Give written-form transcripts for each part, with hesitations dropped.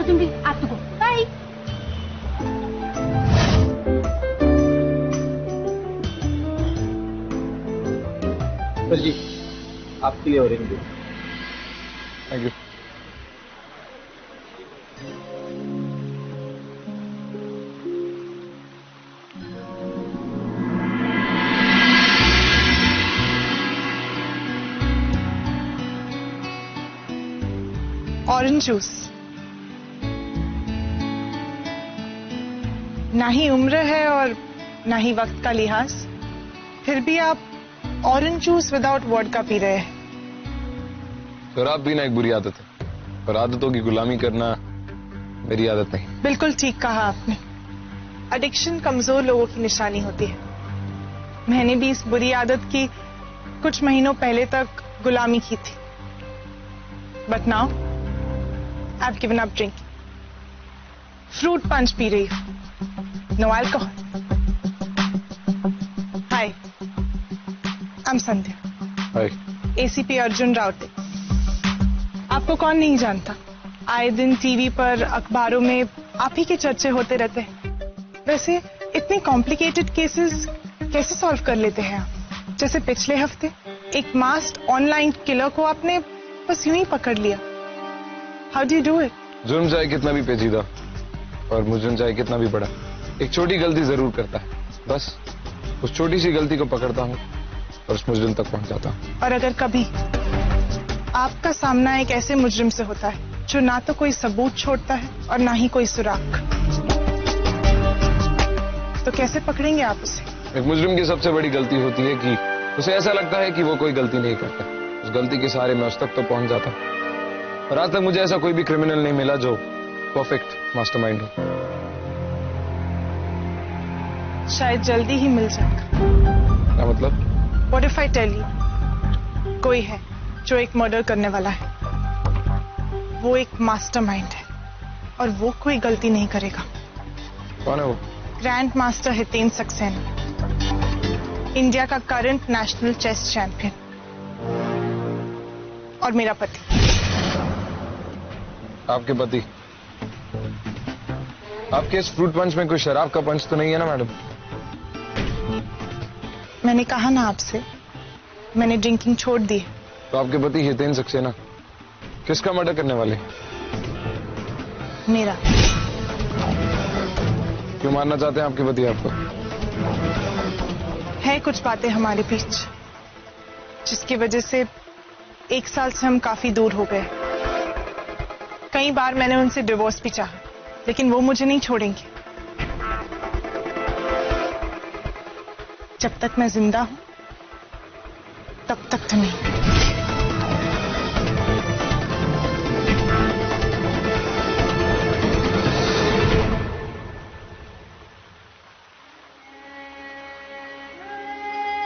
तुम भी, आप तो गो, बाय। सर जी, आपके लिए orange juice. Thank you. Orange juice. ना ही उम्र है और ना ही वक्त का लिहाज, फिर भी आप orange juice without vodka P रहे हैं। शराब पीना एक बुरी आदत है, पर आदतों की गुलामी करना मेरी आदत नहीं। बिल्कुल ठीक कहा आपने। एडिक्शन कमजोर लोगों की निशानी होती है। मैंने भी इस बुरी आदत की कुछ महीनों पहले तक गुलामी की थी, but now I have given up drinking. Fruit punch पी रही हूँ, no alcohol. Hi, I am Sandhya. Hi. ACP Arjun Raute. आपको कौन नहीं जानता, आए दिन टीवी पर अखबारों में आप ही के चर्चे होते रहते हैं। वैसे इतने कॉम्प्लिकेटेड केसेस कैसे सॉल्व कर लेते हैं आप? जैसे पिछले हफ्ते एक मास्क्ड ऑनलाइन किलर को आपने बस यूं ही पकड़ लिया। How do you do it? जुर्म चाहे कितना भी पेचीदा और मुजरिम चाहे कितना भी बड़ा, एक छोटी गलती जरूर करता है। बस उस छोटी सी गलती को पकड़ता हूँ और उस मुजरिम तक पहुंच जाता हूँ। और अगर कभी आपका सामना एक ऐसे मुजरिम से होता है जो ना तो कोई सबूत छोड़ता है और ना ही कोई सुराग, तो कैसे पकड़ेंगे आप उसे? एक मुजरिम की सबसे बड़ी गलती होती है कि उसे ऐसा लगता है कि वो कोई गलती नहीं करता। उस गलती के सहारे मैं उस तक तो पहुंच जाता हूँ। और आज तक मुझे ऐसा कोई भी क्रिमिनल नहीं मिला जो परफेक्ट मास्टरमाइंड हो। शायद जल्दी ही मिल जाएगा। क्या मतलब? What if I tell you, कोई है जो एक मर्डर करने वाला है, वो एक मास्टरमाइंड है और वो कोई गलती नहीं करेगा। कौन है वो? Grand master Hiten Saxena, India का करंट नेशनल चेस चैंपियन और मेरा पति। आपके पति? आपके इस फ्रूट पंच में कोई शराब का पंच तो नहीं है ना मैडम? मैंने कहा ना आपसे, मैंने ड्रिंकिंग छोड़ दी है। तो आपके पति हितेन सक्सेना किसका मर्डर करने वाले? मेरा। क्यों मारना चाहते हैं आपके पति आपको? है कुछ बातें हमारे बीच जिसकी वजह से 1 साल से हम काफी दूर हो गए। कई बार मैंने उनसे डिवोर्स भी चाहा, लेकिन वो मुझे नहीं छोड़ेंगे। जब तक मैं जिंदा हूं तब तक तो नहीं।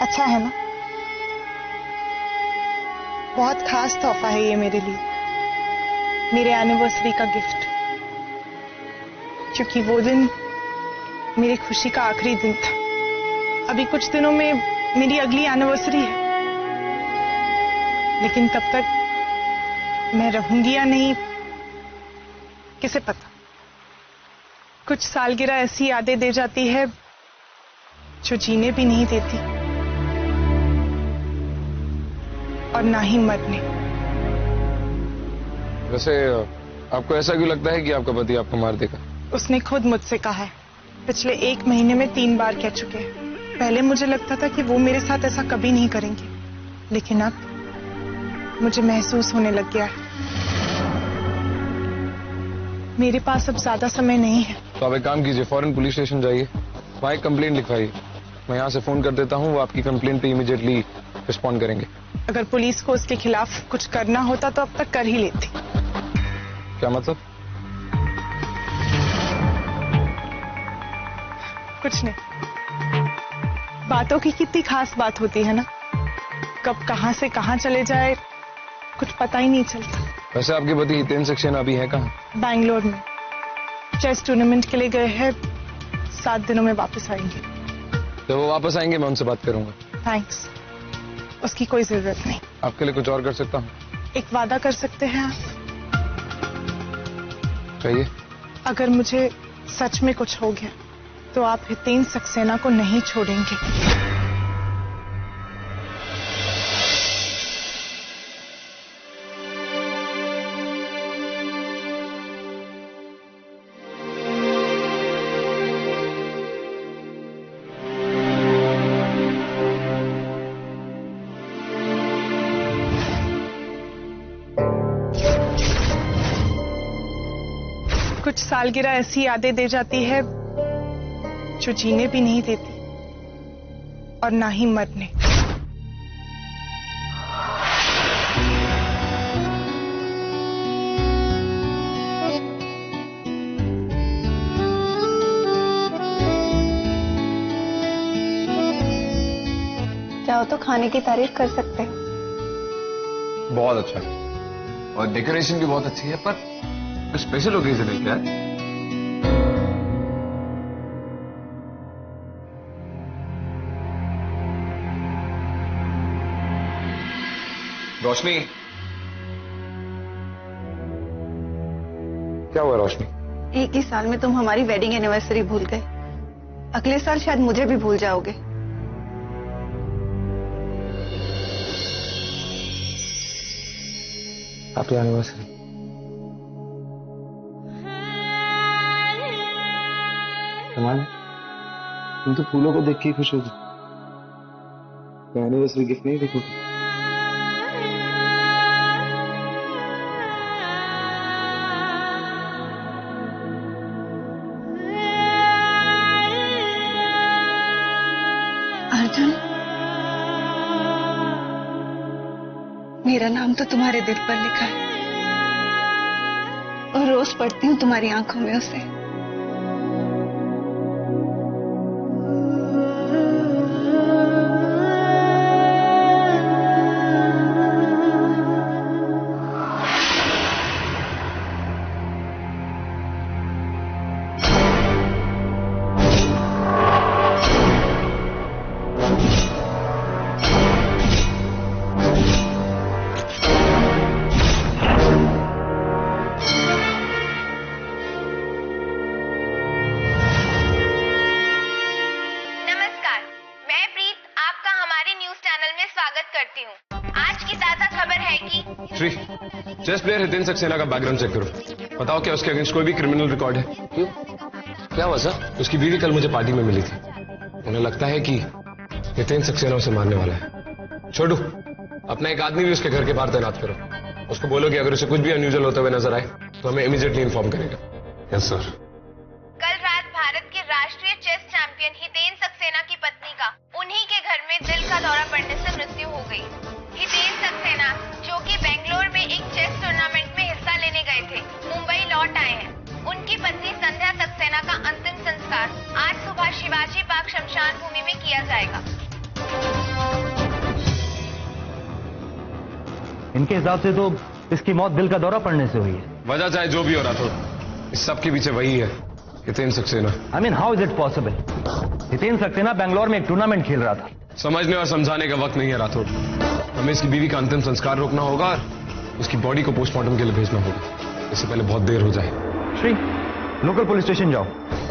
अच्छा है ना? बहुत खास तोहफा है ये मेरे लिए, मेरे एनिवर्सरी का गिफ्ट। क्योंकि वो दिन मेरी खुशी का आखिरी दिन था। अभी कुछ दिनों में मेरी अगली एनिवर्सरी है, लेकिन तब तक मैं रहूंगी या नहीं किसे पता। कुछ सालगिरह ऐसी यादें दे जाती है जो जीने भी नहीं देती और ना ही मरने। वैसे आपको ऐसा क्यों लगता है कि आपका पति आपको मार देगा? उसने खुद मुझसे कहा है, पिछले 1 महीने में 3 बार कह चुके हैं। पहले मुझे लगता था कि वो मेरे साथ ऐसा कभी नहीं करेंगे, लेकिन अब मुझे महसूस होने लग गया है। मेरे पास अब ज्यादा समय नहीं है। तो आप एक काम कीजिए, फौरन पुलिस स्टेशन जाइए, वहां एक कंप्लेंट लिखवाइए। मैं यहाँ से फोन कर देता हूँ, वो आपकी कंप्लेंट पे इमीडिएटली रिस्पॉन्ड करेंगे। अगर पुलिस को उसके खिलाफ कुछ करना होता तो अब तक कर ही लेती। क्या मतलब? कुछ नहीं। बातों की कितनी खास बात होती है ना, कब कहां से कहां चले जाए कुछ पता ही नहीं चलता। वैसे आपके पति हितेन सक्सेना अभी है कहाँ? बैंगलोर में चेस टूर्नामेंट के लिए गए हैं। 7 दिनों में वापस आएंगे। जब वो वापस आएंगे मैं उनसे बात करूंगा। थैंक्स, उसकी कोई जरूरत नहीं। आपके लिए कुछ और कर सकता हूँ? एक वादा कर सकते हैं आप? कहिए। अगर मुझे सच में कुछ हो गया तो आप हितेन सक्सेना को नहीं छोड़ेंगे। कुछ सालगिरह ऐसी यादें दे जाती है जो जीने भी नहीं देती और ना ही मरने। चाहो तो खाने की तारीफ कर सकते हो। बहुत अच्छा है और डेकोरेशन भी बहुत अच्छी है, पर स्पेशल ओकेजन है क्या? रोशनी, क्या हुआ रोशनी? एक ही साल में तुम हमारी वेडिंग एनिवर्सरी भूल गए। अगले साल शायद मुझे भी भूल जाओगे। आपकी एनिवर्सरी? कमाल, तुम तो फूलों को देख के ही खुश होगी, एनिवर्सरी गिफ्ट नहीं देखोगी? अर्जुन, मेरा नाम तो तुम्हारे दिल पर लिखा है और रोज पढ़ती हूँ तुम्हारी आंखों में उसे। करती हूँ। आज की ताजा खबर है कि श्री, चेस प्लेयर हितेन सक्सेना का बैकग्राउंड चेक करो। बताओ क्या उसके अगेंस्ट कोई भी क्रिमिनल रिकॉर्ड है? क्यों, क्या हुआ सर? उसकी बीवी कल मुझे पार्टी में मिली थी। उन्हें लगता है कि हितेन सक्सेना उसे मारने वाला है। छोटू, अपना एक आदमी भी उसके घर के बाहर तैनात करो। उसको बोलो कि अगर उसे कुछ भी अनयूजुअल होते हुए नजर आए तो हमें इमीडिएटली इन्फॉर्म करेगा। Yes sir. कल रात भारत के राष्ट्रीय चेस चैंपियन हितेन सक्सेना की पत्नी का उन्हीं के घर में दिल का दौरा पड़ने से मृत्यु हो गई। हितेन सक्सेना, जो कि बेंगलोर में एक चेस टूर्नामेंट में हिस्सा लेने गए थे, मुंबई लौट आए हैं। उनकी पत्नी संध्या सक्सेना का अंतिम संस्कार आज सुबह शिवाजी पार्क शमशान भूमि में किया जाएगा। इनके हिसाब से तो इसकी मौत दिल का दौरा पड़ने से हुई है। वजह चाहे जो भी हो रहा था, इस सब के पीछे वही है, Hiten Saxena. I mean, how is it possible? Hiten Saxena Bangalore में एक टूर्नामेंट खेल रहा था। समझने और समझाने का वक्त नहीं है राठौर। हमें इसकी बीवी का अंतिम संस्कार रोकना होगा और उसकी बॉडी को पोस्टमार्टम के लिए भेजना होगा, इससे पहले बहुत देर हो जाए। श्री, लोकल पुलिस स्टेशन जाओ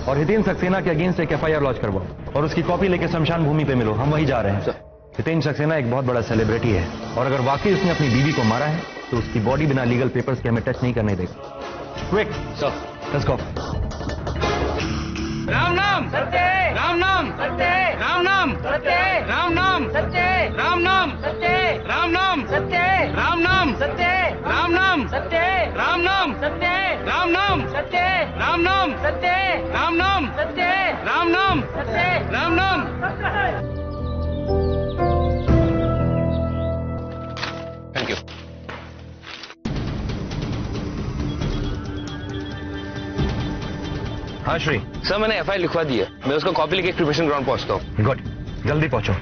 और हितेन सक्सेना के अगेंस्ट एक FIR लॉन्च करवाओ और उसकी कॉपी लेके शमशान भूमि पे मिलो। हम वहीं जा रहे हैं। हितेन सक्सेना एक बहुत बड़ा सेलिब्रिटी है और अगर वाकई उसने अपनी बीवी को मारा है तो उसकी बॉडी बिना लीगल पेपर्स के हमें टच नहीं करने देगा। Quick sir, let's go. Ram नाम सत्य, राम नाम सत्य, राम नाम सत्य, राम नाम सत्य, राम नाम सत्य, राम नाम सत्य, राम नाम सत्य, राम नाम सत्य, राम नाम सत्य, राम नाम सत्य, राम नाम सत्य, राम नाम सत्य, राम नाम सत्य, राम नाम सत्य। Thank you. हाँ श्री। सर, मैंने FIR लिखवा दी है। मैं उसका कॉपी लेके क्रिमिनेशन ग्राउंड पहुंचता हूँ। गुड, जल्दी पहुंचो,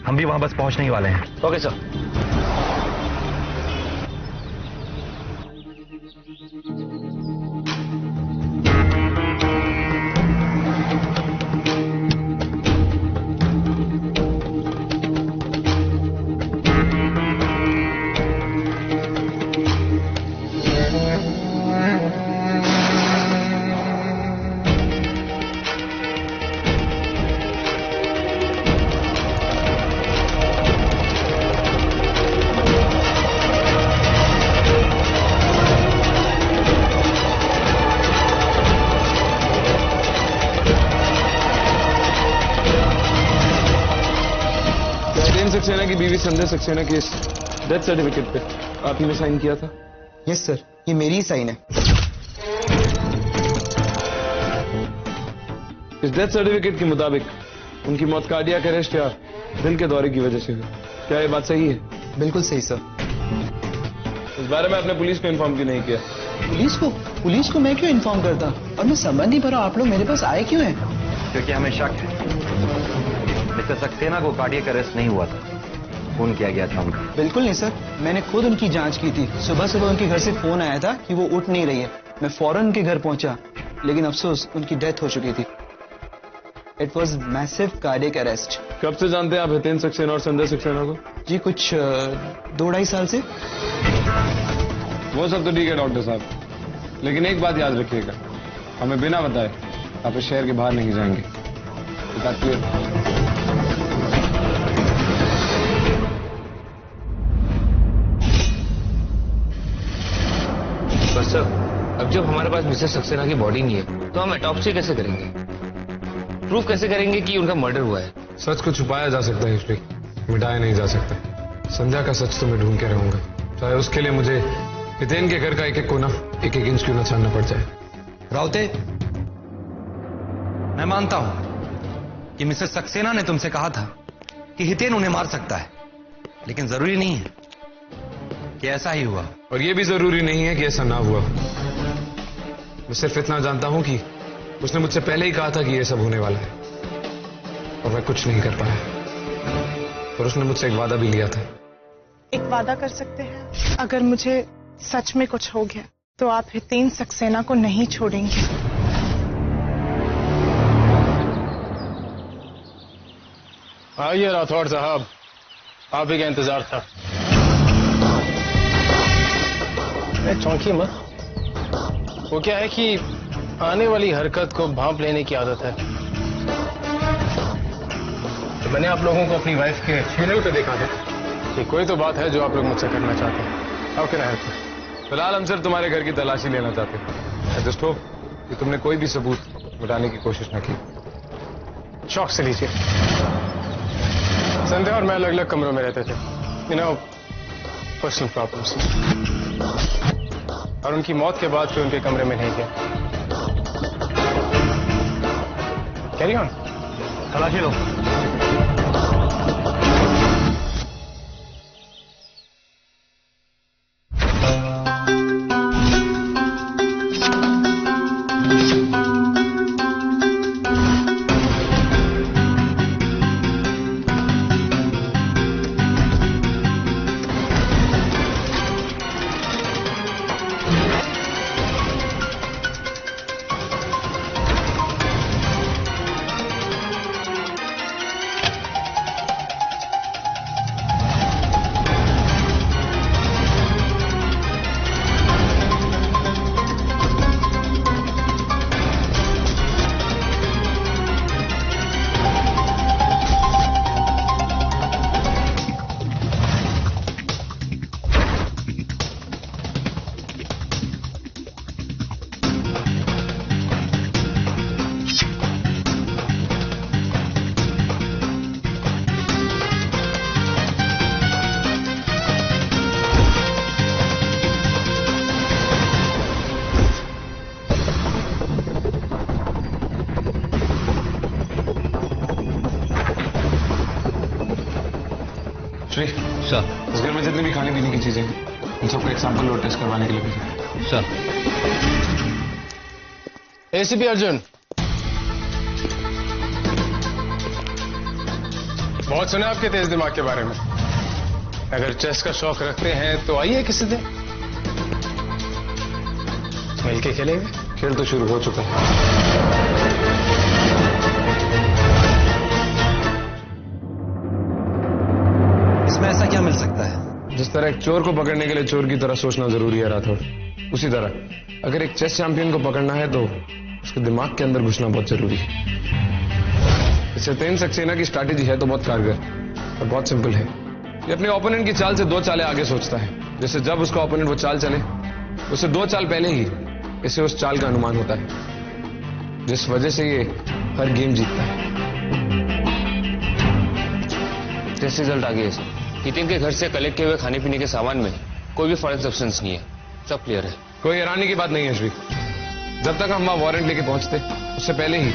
हम भी वहां बस पहुंचने ही वाले हैं। Okay sir. सक्सेना की बीवी संध्या सक्सेना के डेथ सर्टिफिकेट पे आप ही ने साइन किया था? यस सर, ये मेरी ही साइन है। इस डेथ सर्टिफिकेट के मुताबिक उनकी मौत कार्डियक अरेस्ट या दिल के दौरे की वजह से हुई। क्या ये बात सही है? बिल्कुल सही सर। इस बारे में आपने पुलिस को इन्फॉर्म क्यों नहीं किया? पुलिस को मैं क्यों इन्फॉर्म करता? और मैं समझ नहीं पा रहा आप लोग मेरे पास आए क्यों हैं? क्योंकि हमें शक है मिस्टर सक्सेना को कार्डियक अरेस्ट नहीं हुआ था, फोन किया गया था उनका। बिल्कुल नहीं सर, मैंने खुद उनकी जांच की थी। सुबह सुबह उनके घर से फोन आया था कि वो उठ नहीं रही है। मैं फौरन उनके घर पहुंचा, लेकिन अफसोस उनकी डेथ हो चुकी थी। It was massive cardiac arrest. कब से जानते हैं आप हितेन सक्सेना और संध्या सक्सेना को? जी कुछ 2-2.5 साल से। वो सब तो ठीक है डॉक्टर साहब, लेकिन एक बात याद रखिएगा, हमें बिना बताए आप इस शहर के बाहर नहीं जाएंगे। पर सर, अब जब हमारे पास मिसेस सक्सेना की बॉडी नहीं है तो हम ऑटोप्सी कैसे करेंगे? प्रूफ कैसे करेंगे कि उनका मर्डर हुआ है? सच को छुपाया जा सकता है हिस्ट्री, मिटाया नहीं जा सकता। संध्या का सच तो मैं ढूंढ के रहूंगा, चाहे उसके लिए मुझे हितेन के घर का एक एक कोना, एक एक इंच क्यों न छानना पड़ जाए। राउते, मैं मानता हूं कि मिसेस सक्सेना ने तुमसे कहा था कि हितेन उन्हें मार सकता है, लेकिन जरूरी नहीं है कि ऐसा ही हुआ। और यह भी जरूरी नहीं है कि ऐसा ना हुआ। मैं सिर्फ इतना जानता हूं कि उसने मुझसे पहले ही कहा था कि यह सब होने वाला है, और मैं कुछ नहीं कर पाया। और उसने मुझसे एक वादा भी लिया था। एक वादा कर सकते हैं, अगर मुझे सच में कुछ हो गया तो आप हितेन सक्सेना को नहीं छोड़ेंगे? आइए राठौड़ साहब, आप ही का इंतजार था। चौंकी मत। वो क्या है कि आने वाली हरकत को भांप लेने की आदत है। तो मैंने आप लोगों को अपनी वाइफ के चेहरे पे देखा था कि कोई तो बात है जो आप लोग मुझसे करना चाहते हैं। How can I help? फिलहाल हम सिर्फ तुम्हारे घर की तलाशी लेना चाहते हैं। आई जस्ट होप कि तुमने कोई भी सबूत मिटाने की कोशिश न की। शौक से लीजिए। संध्या और मैं अलग अलग कमरों में रहते थे, यू नो, पर्सनल प्रॉब्लम्स। और उनकी मौत के बाद फिर उनके कमरे में नहीं गया। Carry on. तलाशी लो। श्री सर, इस घर में जितनी भी खाने पीने की चीजें हैं, इन सबका एक सैंपल लोड टेस्ट करवाने के लिए भेजें। सर। एसीपी अर्जुन, बहुत सुना आपके तेज दिमाग के बारे में। अगर चेस का शौक रखते हैं तो आइए किसी दिन मिलके खेलेंगे। खेल तो शुरू हो चुका है। इसमें ऐसा क्या मिल सकता है? जिस तरह एक चोर को पकड़ने के लिए चोर की तरह सोचना जरूरी है राठौड़, उसी तरह अगर एक चेस चैंपियन को पकड़ना है तो उसके दिमाग के अंदर घुसना बहुत जरूरी है। इस हितेन सक्सेना की स्ट्रैटेजी है तो बहुत कारगर और बहुत सिंपल है। ये अपने ओपोनेंट की चाल से 2 चालें आगे सोचता है। जैसे जब उसका ओपोनेंट वो चाल चले, उससे 2 चाल पहले ही इसे उस चाल का अनुमान होता है, जिस वजह से ये हर गेम जीतता है। टेस्ट रिजल्ट आ गए सर। हितेन के घर से कलेक्ट किए हुए खाने पीने के सामान में कोई भी फॉरेन सब्सटेंस नहीं है, सब क्लियर है। कोई हैरानी की बात नहीं है श्री। जब तक हम वहां वारंट लेके पहुंचते उससे पहले ही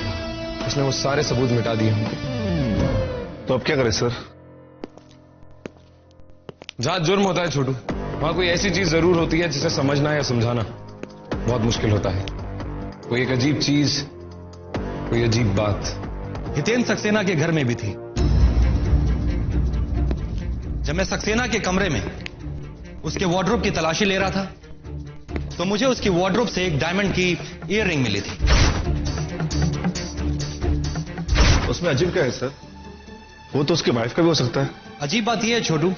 उसने वो सारे सबूत मिटा दिए हमको। तो अब क्या करें सर? जहां जुर्म होता है छोटू, वहां कोई ऐसी चीज जरूर होती है जिसे समझना या समझाना बहुत मुश्किल होता है। कोई एक अजीब चीज, कोई अजीब बात हितेन सक्सेना के घर में भी थी। जब मैं सक्सेना के कमरे में उसके वार्डरोब की तलाशी ले रहा था तो मुझे उसकी वार्डरोब से एक डायमंड की ईयररिंग मिली थी। उसमें अजीब क्या है सर? वो तो उसकी वाइफ का भी हो सकता है। अजीब बात यह है छोटू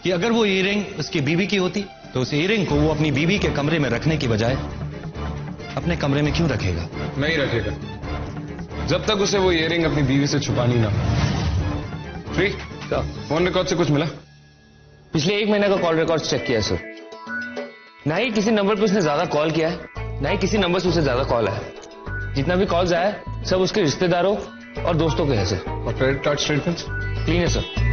कि अगर वो ईयररिंग उसकी बीवी की होती तो उस ईयररिंग को वो अपनी बीवी के कमरे में रखने की बजाय अपने कमरे में क्यों रखेगा? नहीं रखेगा जब तक उसे वो ईयररिंग अपनी बीवी से छुपानी ना। श्री, फोन रिकॉर्ड से कुछ मिला? पिछले 1 महीने का कॉल रिकॉर्ड चेक किया सर। ना ही किसी नंबर पे उसने ज्यादा कॉल किया है, ना ही किसी नंबर से उसे ज्यादा कॉल आया। जितना भी कॉल्स आया सब उसके रिश्तेदारों और दोस्तों के हैं सर। और क्रेडिट कार्ड स्टेटमेंट्स क्लीन है सर।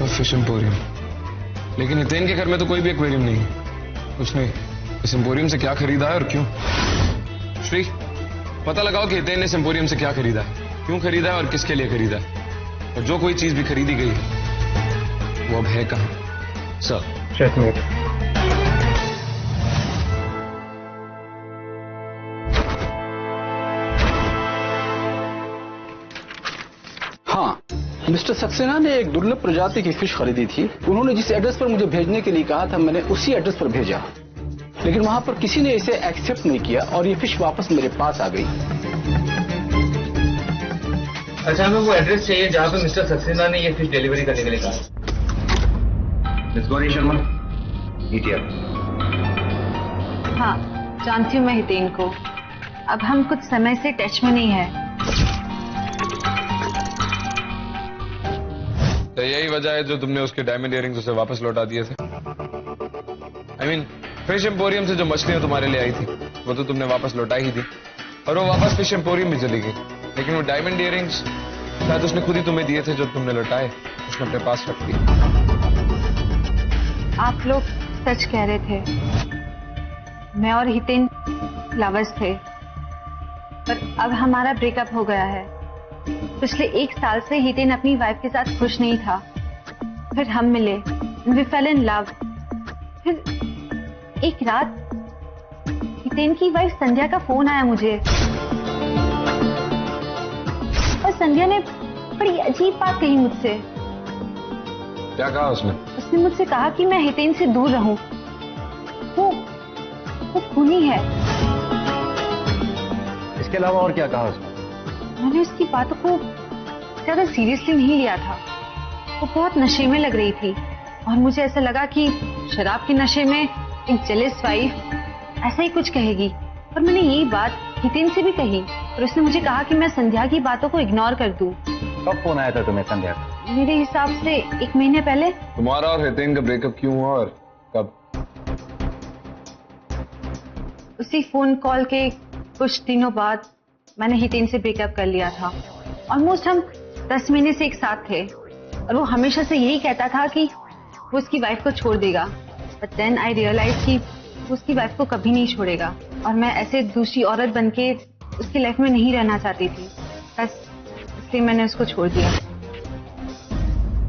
फिश एम्पोरियम, लेकिन हितेन के घर में तो कोई भी एक्वेरियम नहीं है। उसने इस एम्पोरियम से क्या खरीदा है और क्यों? श्री, पता लगाओ कि हितेन ने इस एम्पोरियम से क्या खरीदा है, क्यों खरीदा है और किसके लिए खरीदा है। और जो कोई चीज भी खरीदी गई है वो अब है कहां? Sir checkmate. हाँ, मिस्टर सक्सेना ने एक दुर्लभ प्रजाति की फिश खरीदी थी। उन्होंने जिस एड्रेस पर मुझे भेजने के लिए कहा था मैंने उसी एड्रेस पर भेजा, लेकिन वहां पर किसी ने इसे एक्सेप्ट नहीं किया और ये फिश वापस मेरे पास आ गई। अच्छा, हमें वो एड्रेस चाहिए जहाँ पे मिस्टर सक्सेना ने ये फिश डिलीवरी करने के लिए कहा। Miss Gauri Sharma, ETR। हाँ, जानती हूँ मैं हितेन को। अब हम कुछ समय से टच में नहीं है। तो यही वजह है जो तुमने उसके डायमंड इयररिंग्स उसे वापस लौटा दिए थे। I mean, फिश एम्पोरियम से जो मछलियां तुम्हारे लिए आई थी वो तो तुमने वापस लौटाई ही थी, और वो वापस फिश एम्पोरियम भी चली गई। लेकिन वो डायमंड इयररिंग्स शायद उसने खुद ही तुम्हें दिए थे, जो तुमने लौटाए उसने अपने पास रख दिए। आप लोग सच कह रहे थे। मैं और हितेन लवर्स थे, पर अब हमारा ब्रेकअप हो गया है। पिछले 1 साल से हितेन अपनी वाइफ के साथ खुश नहीं था। फिर हम मिले, वी फेल इन लव। फिर एक रात हितेन की वाइफ संध्या का फोन आया मुझे, और संध्या ने बड़ी अजीब बात कही मुझसे। क्या कहा उसने? उसने मुझसे कहा कि मैं हितेन से दूर रहूं। वो खूनी है। इसके अलावा और क्या कहा उसने? मैंने उसकी बातों को ज्यादा सीरियसली नहीं लिया था। वो बहुत नशे में लग रही थी और मुझे ऐसा लगा कि शराब के नशे में एक जेलस वाइफ ऐसा ही कुछ कहेगी। और मैंने यही बात हितेन से भी कही, और उसने मुझे कहा कि मैं संध्या की बातों को इग्नोर कर दूं। कब फोन आया था तुम्हें संध्या का? मेरे हिसाब से 1 महीने पहले। तुम्हारा और हितेन का ब्रेकअप क्यों हुआ और कब? उसी फोन कॉल के कुछ दिनों बाद मैंने हितेन से ब्रेकअप कर लिया था। ऑलमोस्ट हम 10 महीने से एक साथ थे, और वो हमेशा से यही कहता था कि वो उसकी वाइफ को छोड़ देगा। बट देन आई रियलाइज कि वो उसकी वाइफ को कभी नहीं छोड़ेगा, और मैं ऐसे दूसरी औरत बनके उसकी लाइफ में नहीं रहना चाहती थी। बस इसलिए मैंने उसको छोड़ दिया।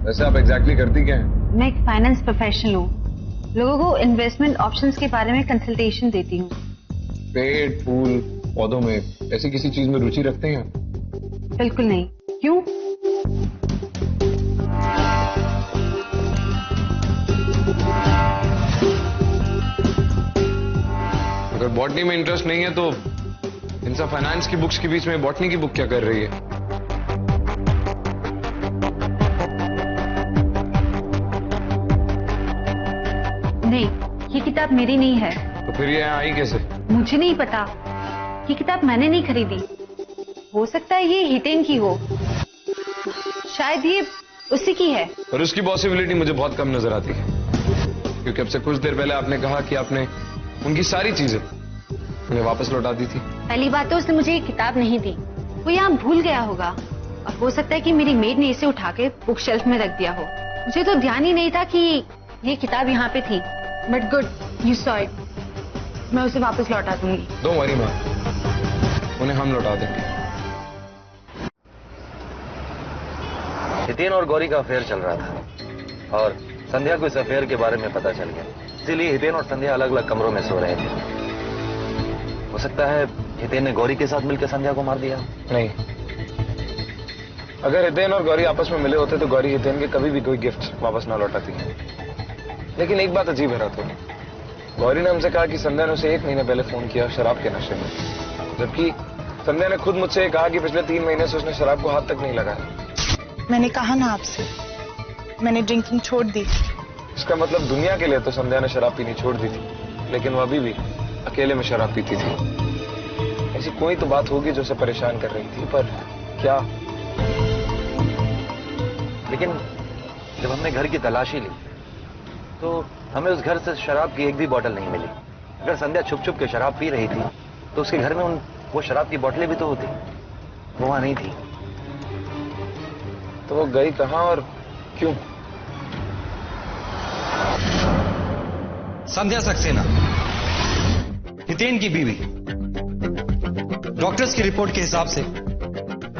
वैसे आप एग्जैक्टली करती क्या हैं? मैं एक फाइनेंस प्रोफेशनल हूँ। लोगों को इन्वेस्टमेंट ऑप्शंस के बारे में कंसल्टेशन देती हूँ। पेड़, फूल, पौधों में ऐसी किसी चीज में रुचि रखते हैं? बिल्कुल नहीं। क्यों? अगर बॉटनी में इंटरेस्ट नहीं है तो इन सब फाइनेंस की बुक्स के बीच में बॉटनी की बुक क्या कर रही है? नहीं, ये किताब मेरी नहीं है। तो फिर ये यहाँ आई कैसे? मुझे नहीं पता। ये किताब मैंने नहीं खरीदी। हो सकता है ये हितेन की हो, शायद ये उसी की है। और उसकी पॉसिबिलिटी मुझे बहुत कम नजर आती है। क्योंकि अब से कुछ देर पहले आपने कहा कि आपने उनकी सारी चीजें उन्हें वापस लौटा दी थी। पहली बात तो उसने मुझे ये किताब नहीं दी, वो यहाँ भूल गया होगा, और हो सकता है कि मेरी मेड ने इसे उठा के बुक शेल्फ में रख दिया हो। मुझे तो ध्यान ही नहीं था कि ये किताब यहाँ पे थी। But good you saw it, मैं उसे वापस लौटा दूंगी। डोंट वरी मां, उन्हें हम लौटा देंगे। हितेन और गौरी का अफेयर चल रहा था और संध्या को इस अफेयर के बारे में पता चल गया, इसीलिए हितेन और संध्या अलग अलग कमरों में सो रहे थे। हो सकता है हितेन ने गौरी के साथ मिलकर संध्या को मार दिया। नहीं, अगर हितेन और गौरी आपस में मिले होते तो गौरी हितेन के कभी भी कोई गिफ्ट वापस ना लौटाती। लेकिन एक बात अजीब है राठौड़, गौरी ने हमसे कहा कि संध्या ने उसे 1 महीने पहले फोन किया शराब के नशे में, जबकि संध्या ने खुद मुझसे कहा कि पिछले 3 महीने से उसने शराब को हाथ तक नहीं लगाया। मैंने कहा ना आपसे, मैंने ड्रिंकिंग छोड़ दी। इसका मतलब दुनिया के लिए तो संध्या ने शराब पीनी छोड़ दी थी, लेकिन वो अभी भी अकेले में शराब पीती थी। ऐसी कोई तो बात होगी जो उसे परेशान कर रही थी, पर क्या? लेकिन जब हमने घर की तलाशी ली तो हमें उस घर से शराब की एक भी बोतल नहीं मिली। अगर संध्या छुप छुप के शराब पी रही थी तो उसके घर में वो शराब की बोतलें भी तो होती, वो वहां नहीं थी। तो वो गई कहां और क्यों? संध्या सक्सेना, हितेन की बीवी। डॉक्टर्स की रिपोर्ट के हिसाब से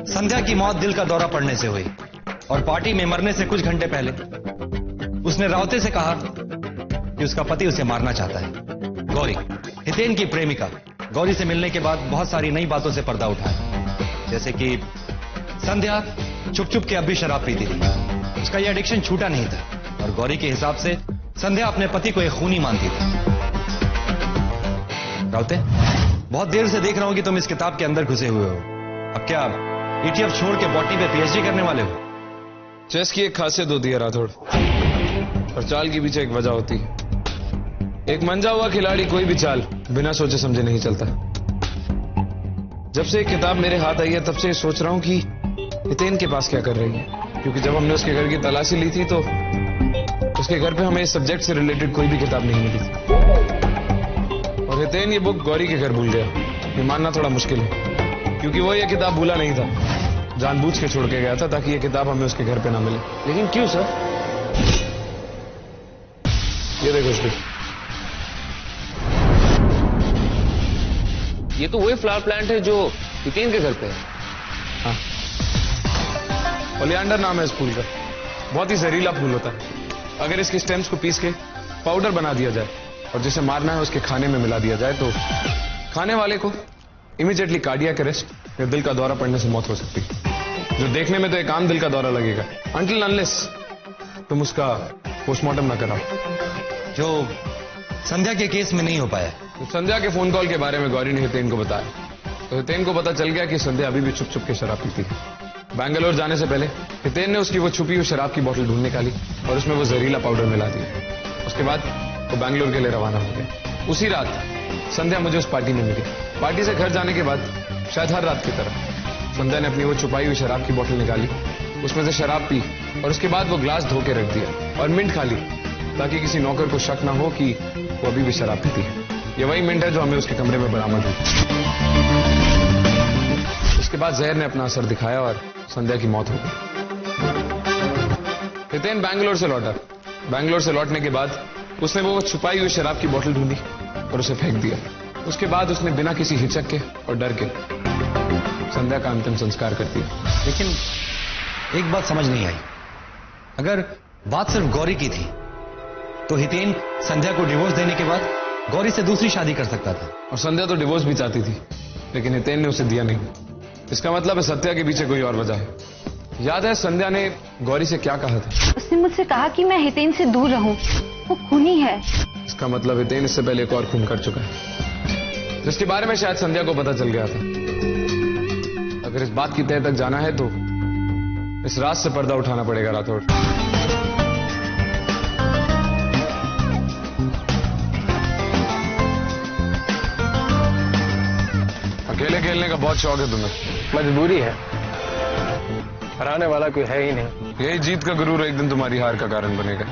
संध्या की मौत दिल का दौरा पड़ने से हुई और पार्टी में मरने से कुछ घंटे पहले उसने रावते से कहा कि उसका पति उसे मारना चाहता है। गौरी, हितेन की प्रेमिका, गौरी से मिलने के बाद बहुत सारी नई बातों से पर्दा उठा है, जैसे कि संध्या चुप चुप के अब भी शराब पीती थी, उसका यह एडिक्शन छूटा नहीं था, और गौरी के हिसाब से संध्या अपने पति को एक खूनी मानती थी। रावते, बहुत देर से देख रहा हूं कि तुम इस किताब के अंदर घुसे हुए हो। अब क्या ईटीएफ छोड़ के बॉटनी पे पीएचडी करने वाले हो? चेस की एक खासियत होती है राठौड़, और चाल के पीछे एक वजह होती है। एक मंजा हुआ खिलाड़ी कोई भी चाल बिना सोचे समझे नहीं चलता। जब से एक किताब मेरे हाथ आई है तब से सोच रहा हूं कि हितेन के पास क्या कर रही है, क्योंकि जब हमने उसके घर की तलाशी ली थी तो उसके घर पे हमें इस सब्जेक्ट से रिलेटेड कोई भी किताब नहीं मिली थी। और हितेन ये बुक गौरी के घर भूल गया, ये मानना थोड़ा मुश्किल है, क्योंकि वो ये किताब भूला नहीं था, जानबूझ के छोड़ के गया था ताकि ये किताब हमें उसके घर पे ना मिले। लेकिन क्यों सर? ये देखो इसमें, ये तो वही फ्लावर प्लांट है जो हितेन के घर पे है। हाँ, ओलियंडर नाम है इस फूल का, बहुत ही जहरीला फूल होता है। अगर इसके स्टेम्स को पीस के पाउडर बना दिया जाए और जिसे मारना है उसके खाने में मिला दिया जाए तो खाने वाले को इमीडिएटली कार्डियक अरेस्ट या दिल का दौरा पड़ने से मौत हो सकती है, जो देखने में तो एक आम दिल का दौरा लगेगा, अनटिल अनलेस तुम उसका पोस्टमार्टम ना कराओ, जो संध्या के केस में नहीं हो पाया। तो संध्या के फोन कॉल के बारे में गौरी ने हितेन को बताया, तो हितेन को पता चल गया कि संध्या अभी भी छुप छुप के शराब पीती है। बैंगलोर जाने से पहले हितेन ने उसकी वो छुपी हुई शराब की बोतल ढूंढ निकाली और उसमें वो जहरीला पाउडर मिला दिया। उसके बाद वो बैंगलोर के लिए रवाना हो गया। उसी रात संध्या मुझे उस पार्टी में मिली। पार्टी से घर जाने के बाद शायद हर रात की तरह संध्या ने अपनी वो छुपाई हुई शराब की बोतल निकाली, उसमें से शराब पी और उसके बाद वो ग्लास धो के रख दिया और मिंट खा ली ताकि किसी नौकर को शक ना हो कि वो अभी भी शराब पीती है। ये वही मिंट है जो हमें उसके कमरे में बरामद हुई। उसके बाद जहर ने अपना असर दिखाया और संध्या की मौत हो गई। हितेन बैंगलोर से लौटा। बैंगलोर से लौटने के बाद उसने वो छुपाई हुई शराब की बोतल ढूंढी और उसे फेंक दिया। उसके बाद उसने बिना किसी हिचक के और डर के संध्या का अंतिम संस्कार कर दिया। लेकिन एक बात समझ नहीं आई, अगर बात सिर्फ गौरी की थी तो हितेन संध्या को डिवोर्स देने के बाद गौरी से दूसरी शादी कर सकता था, और संध्या तो डिवोर्स भी चाहती थी, लेकिन हितेन ने उसे दिया नहीं। इसका मतलब है सत्या के पीछे कोई और वजह है। याद है संध्या ने गौरी से क्या कहा था? उसने मुझसे कहा कि मैं हितेन से दूर रहूं, वो खूनी है। इसका मतलब हितेन इससे पहले एक और खून कर चुका है, जिसके बारे में शायद संध्या को पता चल गया था। अगर इस बात की तह तक जाना है तो इस रात से पर्दा उठाना पड़ेगा राठौड़। अकेले खेलने का बहुत शौक है तुम्हें? मजबूरी है, हराने वाला कोई है ही नहीं। यही जीत का गुरूर एक दिन तुम्हारी हार का कारण बनेगा।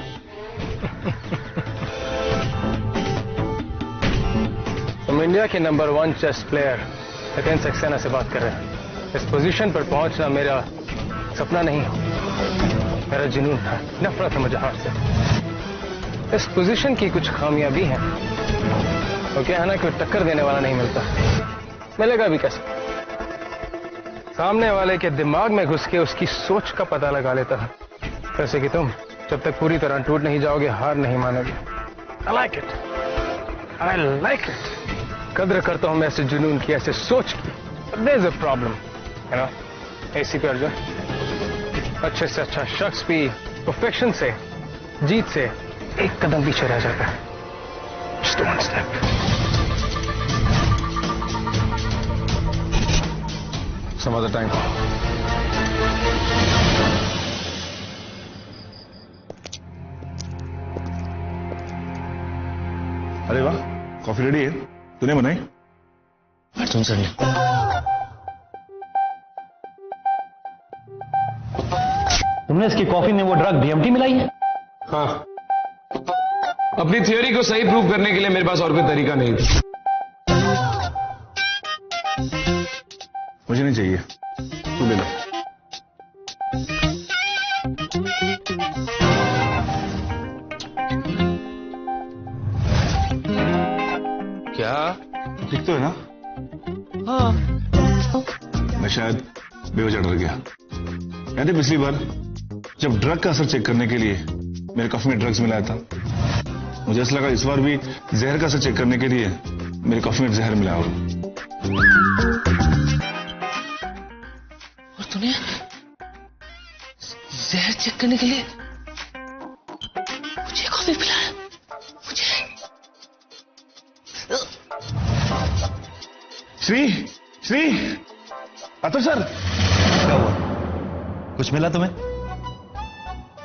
हम इंडिया के number 1 chess player Hiten Saxena से बात कर रहे हैं। इस पोजीशन पर पहुंचना मेरा सपना नहीं, मेरा जुनून था। नफरत है मुझे हार से। इस पोजीशन की कुछ खामियां भी हैं। तो क्या है ना कि टक्कर देने वाला नहीं मिलता, मिलेगा भी कैसे? सामने वाले के दिमाग में घुस के उसकी सोच का पता लगा लेता है। जैसे कि तुम जब तक पूरी तरह टूट नहीं जाओगे, हार नहीं मानोगे। I like it. I like it. कद्र करता हूं मैं ऐसे जुनून की, ऐसे सोच की। There's a problem, you know? ACP Arjun अच्छे से अच्छा शख्स भी परफेक्शन से, जीत से एक कदम पीछे रह जाता है। Just one step. Some other time. अरे वाह, कॉफी रेडी है? तूने बनाई? अर्जुन सर ने। तुमने इसकी कॉफी में वो ड्रग DMT मिलाई है? हाँ, अपनी थियोरी को सही प्रूव करने के लिए मेरे पास और कोई तरीका नहीं था। मुझे नहीं चाहिए, तू ले लो। क्या ठीक तो है ना? हाँ। मैं शायद बेवजह डर गया। याद है पिछली बार जब ड्रग का असर चेक करने के लिए मेरे कॉफी में ड्रग्स मिलाया था? मुझे ऐसा लगा इस बार भी जहर का असर चेक करने के लिए मेरी कॉफी में जहर मिला होगा। और तूने जहर चेक करने के लिए मुझे कॉफी पिलाया? मुझे श्री अतुल सर, क्या हुआ? कुछ मिला तुम्हें?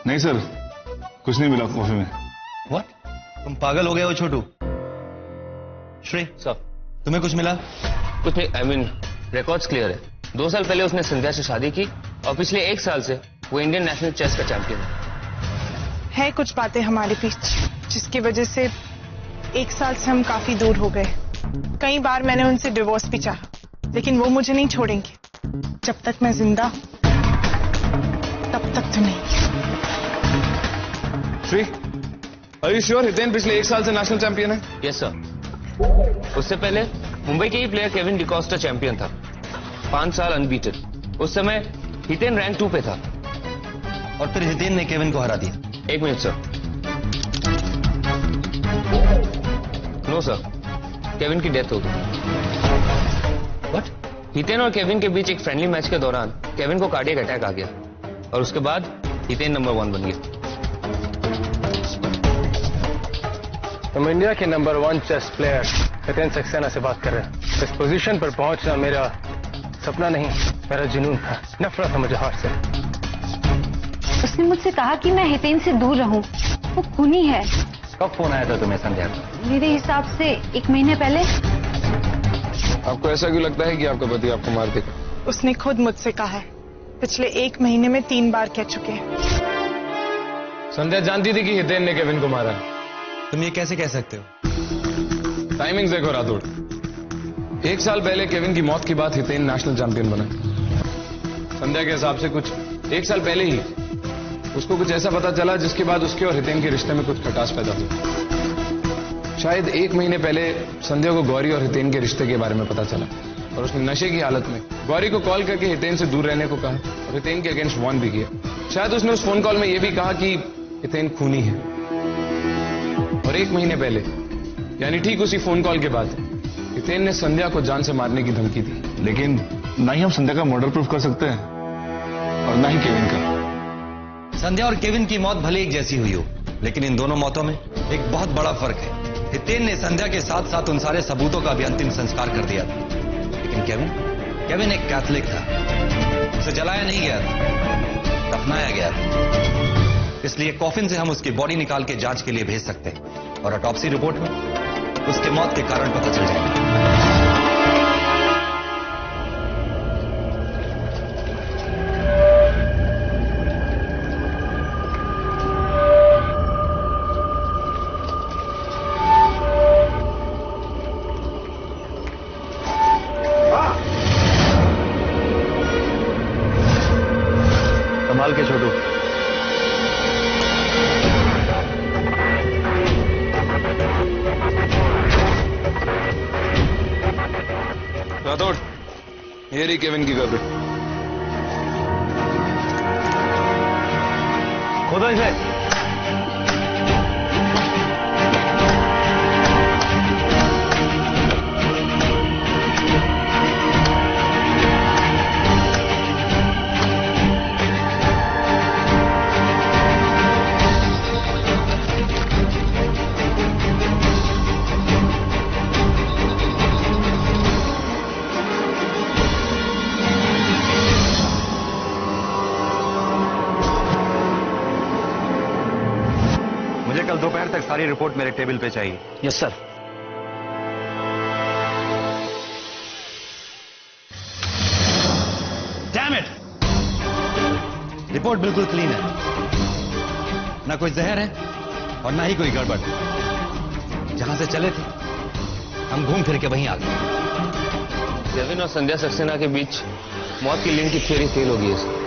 नहीं सर, कुछ नहीं मिला कॉफी में। What? तुम पागल हो गए हो छोटू? श्री सर, तुम्हें कुछ मिला? कुछ नहीं। आई मीन रिकॉर्ड्स क्लियर है। 2 साल पहले उसने संध्या से शादी की और पिछले 1 साल से वो इंडियन नेशनल चेस का चैंपियन है कुछ बातें हमारे बीच, जिसकी वजह से 1 साल से हम काफी दूर हो गए। कई बार मैंने उनसे डिवोर्स भी चाहा, लेकिन वो मुझे नहीं छोड़ेंगे। जब तक मैं जिंदा तब तक तो नहीं। Shri, are you sure Hiten पिछले 1 साल से नेशनल चैंपियन है? Yes sir. उससे पहले मुंबई के ही प्लेयर केविन डिकॉस्टा चैंपियन था, 5 साल अनबीटेड। उस समय हितेन रैंक 2 पे था। और फिर हितेन ने केविन को हरा दिया। 1 minute sir. No sir, Kevin की डेथ हो गई। बट हितेन और केविन के बीच एक फ्रेंडली मैच के दौरान केविन को कार्डियक अटैक आ गया और उसके बाद हितेन नंबर 1 बन गया। हम इंडिया के number 1 chess player Hiten Saxena से बात कर रहे हैं। इस पोजीशन पर पहुंचना मेरा सपना नहीं, मेरा जुनून था। नफरत है मुझे हार से। उसने मुझसे कहा कि मैं हितेन से दूर रहूं। वो खूनी है। कब फोन आया था तुम्हें संध्या को? मेरे हिसाब से 1 महीने पहले। आपको ऐसा क्यों लगता है कि आपका पति आपको मार देगा? उसने खुद मुझसे कहा है। पिछले 1 महीने में 3 बार कह चुके हैं। संध्या जानती थी कि हितेन ने केविन को मारा। तुम ये कैसे कह सकते हो? टाइमिंग्स देखो राठौड़। 1 साल पहले केविन की मौत के बाद हितेन नेशनल चैंपियन बना। संध्या के हिसाब से कुछ 1 साल पहले ही उसको कुछ ऐसा पता चला जिसके बाद उसके और हितेन के रिश्ते में कुछ खटास पैदा हुई। शायद 1 महीने पहले संध्या को गौरी और हितेन के रिश्ते के बारे में पता चला और उसने नशे की हालत में गौरी को कॉल करके हितेन से दूर रहने को कहा और हितेन के अगेंस्ट वार्न भी किया। शायद उसने उस फोन कॉल में यह भी कहा कि हितेन खूनी है। और 1 महीने पहले, यानी ठीक उसी फोन कॉल के बाद, हितेन ने संध्या को जान से मारने की धमकी दी। लेकिन ना ही हम संध्या का मर्डर प्रूफ कर सकते हैं और ना ही केविन का। संध्या और केविन की मौत भले एक जैसी हुई हो, लेकिन इन दोनों मौतों में एक बहुत बड़ा फर्क है। हितेन ने संध्या के साथ साथ उन सारे सबूतों का भी अंतिम संस्कार कर दिया था, लेकिन केविन एक कैथोलिक था। उसे जलाया नहीं गया था, दफनाया गया था। इसलिए कॉफिन से हम उसकी बॉडी निकाल के जांच के लिए भेज सकते हैं और ऑटोप्सी रिपोर्ट में उसके मौत के कारण पता चल जाएगा। राठौड़, ये रही केविन की कब्र। खोदो इसे। मुझे कल दोपहर तक सारी रिपोर्ट मेरे टेबल पे चाहिए। Yes sir. Damn it! Report बिल्कुल क्लीन है, ना कोई जहर है और ना ही कोई गड़बड़। जहां से चले थे हम घूम फिर के वहीं आ गए। केविन और संध्या सक्सेना के बीच मौत की लिंक की थ्योरी फेल हो गई है सर।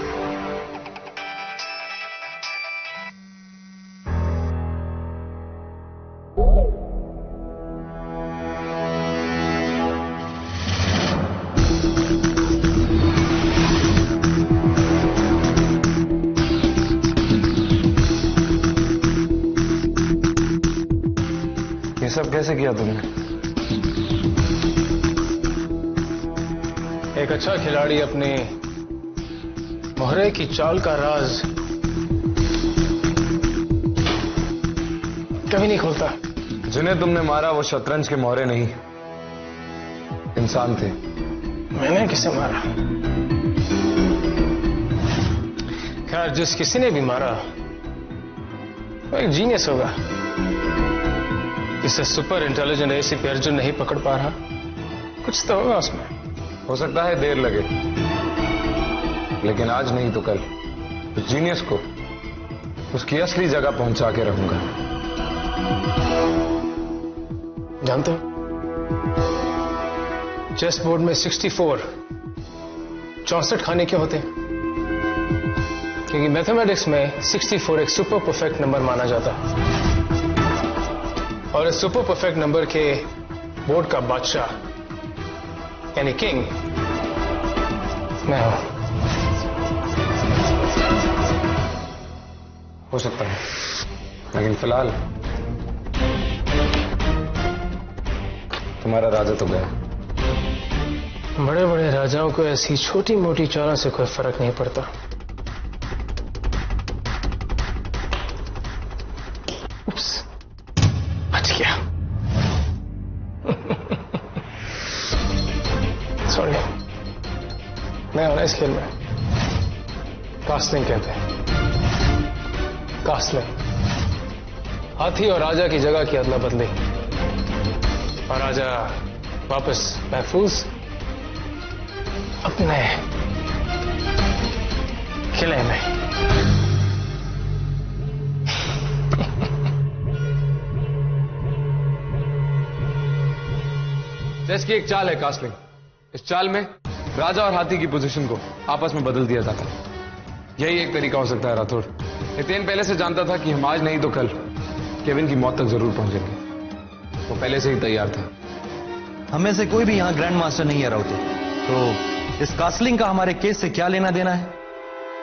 ये सब कैसे किया तुमने? एक अच्छा खिलाड़ी अपने मोहरे की चाल का राज कभी नहीं खोलता। जिन्हें तुमने मारा वो शतरंज के मोहरे नहीं, इंसान थे। मैंने किसे मारा? खैर, जिस किसी ने भी मारा वो एक जीनियस होगा जिसे सुपर इंटेलिजेंट एसीपी अर्जुन नहीं पकड़ पा रहा। कुछ तो होगा उसमें। हो सकता है देर लगे, लेकिन आज नहीं तो कल उस जीनियस को उसकी असली जगह पहुंचा के रहूंगा। जानते हो, चेस बोर्ड में 64 खाने क्यों होते हैं? क्योंकि मैथमेटिक्स में 64 एक सुपर परफेक्ट नंबर माना जाता है, और इस सुपर परफेक्ट नंबर के बोर्ड का बादशाह यानी किंग मैं हूं। हो सकता है, लेकिन फिलहाल तुम्हारा राजा तो गया। बड़े बड़े राजाओं को ऐसी छोटी मोटी चालों से कोई फर्क नहीं पड़ता। उप्स, बच गया। सॉरी, मैं हूं ना इस खेल में। कास्टलिंग कहते हैं, कास्टलिंग। हाथी और राजा की जगह की अदला बदली, और राजा वापस महफूज अपने किले में। चेस की एक चाल है कास्टलिंग। इस चाल में राजा और हाथी की पोजीशन को आपस में बदल दिया जाता है। यही एक तरीका हो सकता है राठौड़। हितेन पहले से जानता था कि हम आज नहीं तो कल केविन की मौत तक जरूर पहुंचेंगे। वो पहले से ही तैयार था। हमें से कोई भी यहाँ ग्रैंड मास्टर नहीं है राउते, तो इस कास्टलिंग का हमारे केस से क्या लेना देना है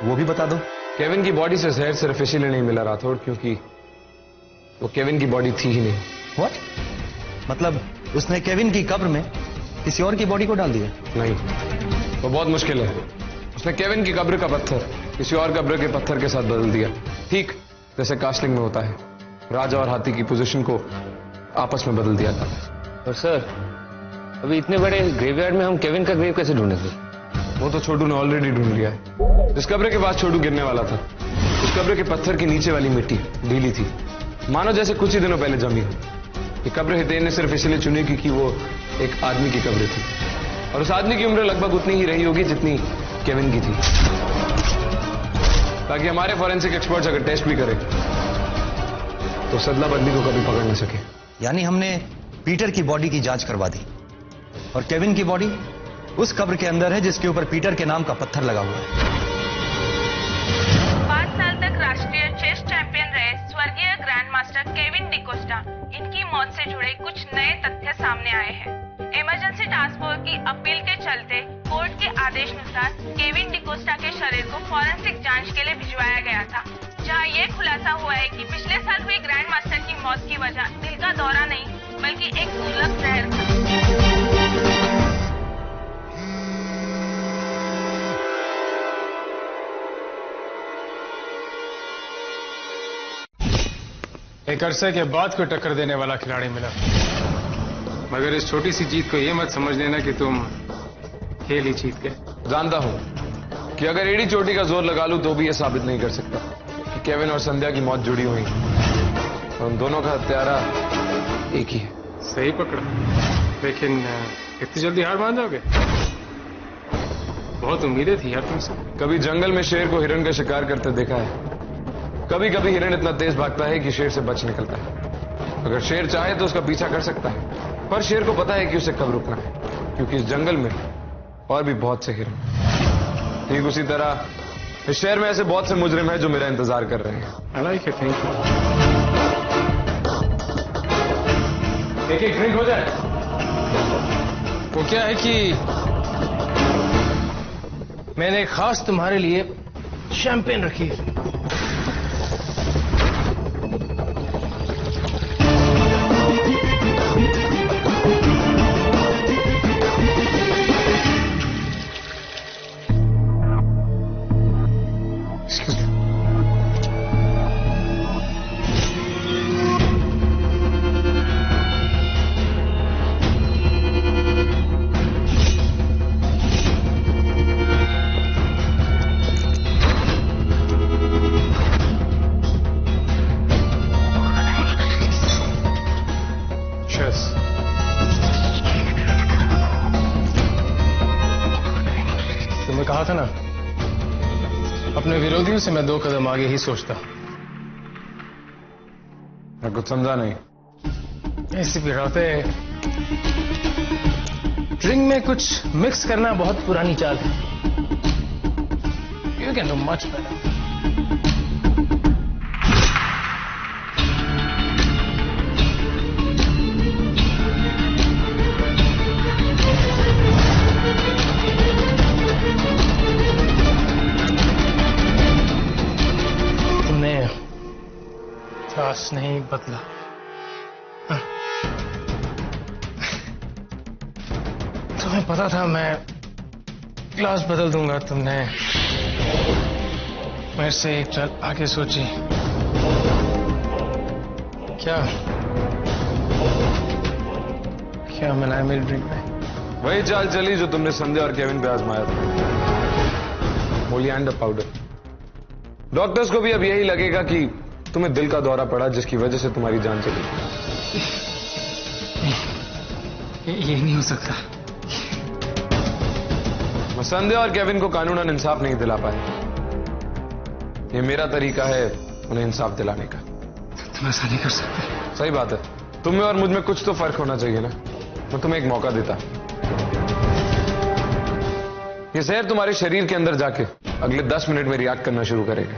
वो भी बता दो। केविन की बॉडी से जहर सिर्फ इसीलिए नहीं मिला राठौड़ क्योंकि वो केविन की बॉडी थी ही नहीं। व्हाट? मतलब उसने केविन की कब्र में किसी और की बॉडी को डाल दिया? नहीं, वो बहुत मुश्किल है। उसने केविन की कब्र का पत्थर किसी और कब्र के पत्थर के साथ बदल दिया, ठीक जैसे कास्टलिंग में होता है। राजा और हाथी की पोजीशन को आपस में बदल दिया था। और सर, अभी इतने बड़े ग्रेवयार्ड में हम केविन का ग्रेव कैसे ढूंढेंगे? वो तो छोटू ने ऑलरेडी ढूंढ लिया है। जिस कब्र के पास छोटू गिरने वाला था, उस कब्र के पत्थर के नीचे वाली मिट्टी ढीली थी, मानो जैसे कुछ ही दिनों पहले जमी हो। ये कब्र हितेन ने सिर्फ इसलिए चुनी क्योंकि वो एक आदमी की कब्र थी, और उस आदमी की उम्र लगभग उतनी ही रही होगी जितनी केविन की थी, ताकि हमारे फॉरेंसिक एक्सपर्ट्स अगर टेस्ट भी करें तो सदला बदली को कभी पकड़ न सके। यानी हमने पीटर की बॉडी की जांच करवा दी, और केविन की बॉडी उस कब्र के अंदर है जिसके ऊपर पीटर के नाम का पत्थर लगा हुआ है। 5 साल तक राष्ट्रीय चेस चैंपियन रहे स्वर्गीय ग्रैंड मास्टर केविन डिकोस्टा, इनकी मौत से जुड़े कुछ नए तथ्य सामने आए हैं। इमरजेंसी टास्क फोर्स की अपील के चलते कोर्ट के आदेशानुसार केविन डिकोस्टा के शरीर को फॉरेंसिक जांच के लिए भिजवाया गया था, जहां यह खुलासा हुआ है कि पिछले साल हुई ग्रैंड मास्टर की मौत की वजह दिल का दौरा नहीं बल्कि एक दुर्लभ जहर था। एक अरसे के बाद कोई टक्कर देने वाला खिलाड़ी मिला, मगर इस छोटी सी जीत को ये मत समझ लेना कि तुम खेल ही जीत गए। जानता हूं कि अगर एड़ी चोटी का जोर लगा लूं तो भी ये साबित नहीं कर सकता कि केविन और संध्या की मौत जुड़ी हुई और उन दोनों का हत्यारा एक ही है। सही पकड़ा, लेकिन इतनी जल्दी हार मान जाओगे? बहुत उम्मीदें थी यार तुमसे। कभी जंगल में शेर को हिरण का शिकार करते देखा है, कभी कभी हिरण इतना तेज भागता है कि शेर से बच निकलता है। अगर शेर चाहे तो उसका पीछा कर सकता है, पर शेर को पता है कि उसे कब रुकना है, क्योंकि इस जंगल में और भी बहुत से हिरण। ठीक उसी तरह इस शहर में ऐसे बहुत से मुजरिम हैं जो मेरा इंतजार कर रहे हैं। I like it, thank you. एक ड्रिंक हो जाए। वो क्या है कि मैंने खास तुम्हारे लिए शैंपेन रखी है। तुम्हें कहा था ना, अपने विरोधियों से मैं 2 कदम आगे ही सोचता। मैं कुछ समझा नहीं। ऐसे भी रहते, ड्रिंक में कुछ मिक्स करना बहुत पुरानी चाल है। You can do much better. Class नहीं बदला। तुम्हें पता था मैं क्लास बदल दूंगा, तुमने मेरे से एक चल आगे सोची। क्या क्या मिलाया मेरी ड्रिंक में? वही चाल चली जो तुमने संध्या और केविन पे आजमाया था, मोलिएंडर पाउडर। डॉक्टर्स को भी अब यही लगेगा कि तुम्हें दिल का दौरा पड़ा जिसकी वजह से तुम्हारी जान चली। ये नहीं हो सकता। मैं संध्या और केविन को कानूनन इंसाफ नहीं दिला पाया। ये मेरा तरीका है उन्हें इंसाफ दिलाने का। तुम ऐसा नहीं कर सकते। सही बात है, तुम्हें और मुझ में कुछ तो फर्क होना चाहिए ना। मैं तुम्हें एक मौका देता। ये जहर तुम्हारे शरीर के अंदर जाके अगले 10 मिनट में रिएक्ट करना शुरू करेगा,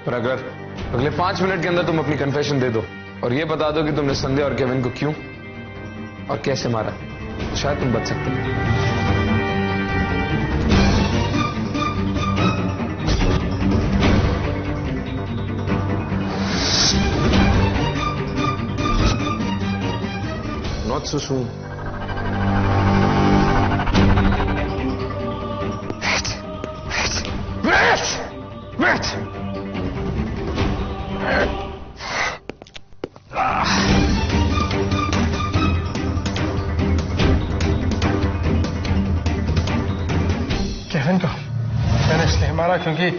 और अगर अगले 5 मिनट के अंदर तुम अपनी कन्फेशन दे दो और ये बता दो कि तुमने संध्या और केविन को क्यों और कैसे मारा, तो शायद तुम बच सकते हो। Not so soon. Wait! Kevin को मैंने इसलिए मारा क्योंकि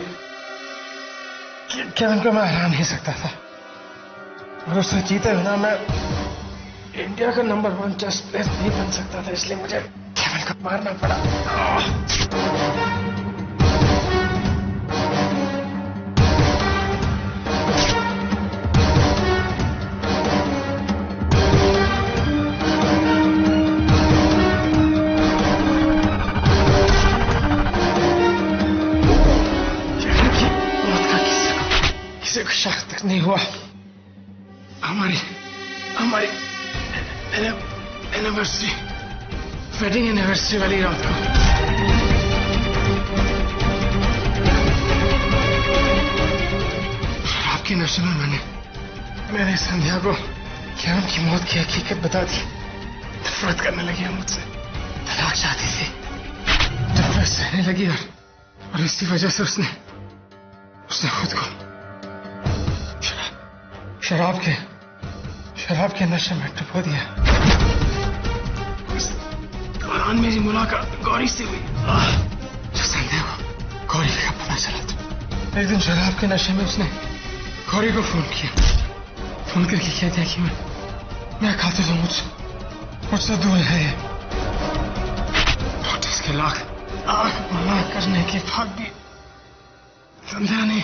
केविन को मैं हरा नहीं सकता था, और उससे जीते बिना मैं इंडिया का नंबर 1 चेस प्लेयर नहीं बन सकता था, इसलिए मुझे केविन को मारना पड़ा। किसी को शक तक नहीं हुआ। हमारी एनिवर्सरी, वेडिंग एनिवर्सरी वाली रात को के नशे में मैंने संध्या को किरण की मौत की हकीकत बता दी। नफरत करने लगी है मुझसे, तलाक चाहती थी, डिप्रेस रहने लगी और इसी वजह से उसने खुद को शराब के नशे में डुबो दिया। उस दौरान मेरी मुलाकात गौरी से हुई। जो संध्या को गौरी का पता चला था। एक दिन शराब के नशे में उसने गौरी को फोन करके कह दिया कि मैं खाते तो मुझसे दूर है। डॉक्टर्स के लाख मना करने के बाद भी संध्या ने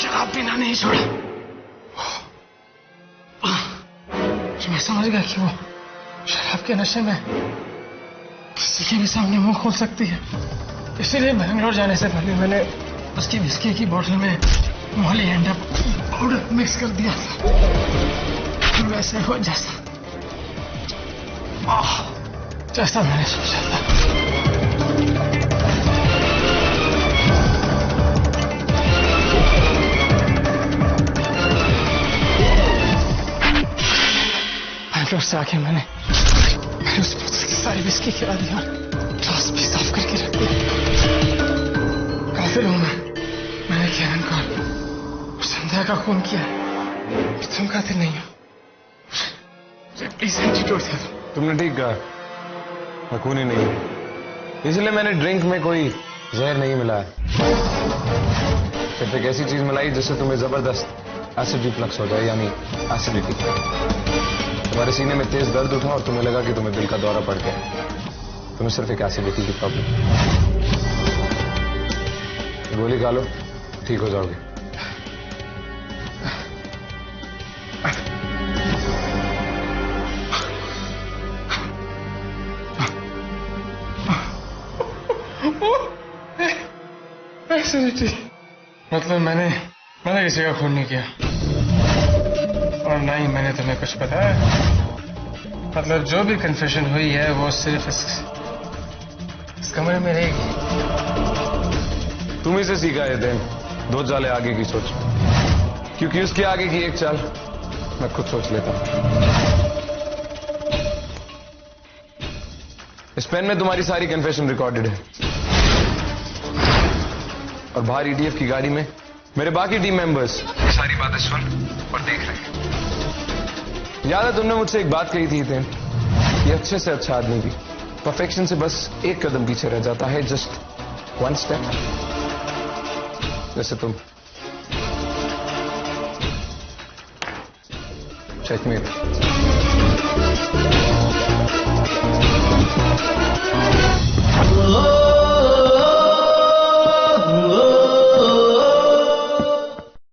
शराब पीना नहीं छोड़ा। मैं समझ गया कि वो शराब के नशे में किसी के भी सामने मुंह खोल सकती है। इसीलिए बैंगलोर जाने से पहले मैंने उसकी विस्की की बोतल में मॉली एंड पाउडर मिक्स कर दिया था, वैसे हो जैसा मैंने सोचा था। बैंगलोर से आके मैंने उस बोतल की सारी विस्की गिरा दी और ग्लास भी साफ करके रख दिया। काफी लोगों में मैंने किरण को संध्या का खून किया। तुम कहते नहीं हो, प्लीज एंटीडोट दे दो। तुमने ठीक कहा, मैं खून ही नहीं हूं, इसलिए मैंने ड्रिंक में कोई जहर नहीं मिलाया। सिर्फ एक ऐसी चीज मिलाई जिससे तुम्हें जबरदस्त एसिड रिफ्लक्स हो जाए, यानी एसिडिटी। तुम्हारे सीने में तेज दर्द उठा और तुम्हें लगा कि तुम्हें दिल का दौरा पड़ गया। तुम्हें सिर्फ एक एसिडिटी की प्रॉब्लम। गोली खा लो, ठीक हो जाओगे। एसिडिटी मतलब मैंने किसी का खून नहीं किया और ना ही मैंने तुम्हें कुछ बताया। मतलब जो भी कन्फेशन हुई है वो सिर्फ इस कमरे में रहेगी। तुम ही से सीखा है देन, 2 चालें आगे की सोच, क्योंकि उसके आगे की एक चाल मैं खुद सोच लेता हूं। इस पेन में तुम्हारी सारी कन्फेशन रिकॉर्डेड है और बाहर ईडीएफ की गाड़ी में मेरे बाकी टीम मेंबर्स सारी बातें सुन और देख रहे हैं। याद है तुमने मुझसे एक बात कही थी हितेन, कि अच्छे से अच्छा आदमी भी परफेक्शन से बस एक कदम पीछे रह जाता है, जस्ट 1 स्टेप। जैसे तुम। चेकमेट।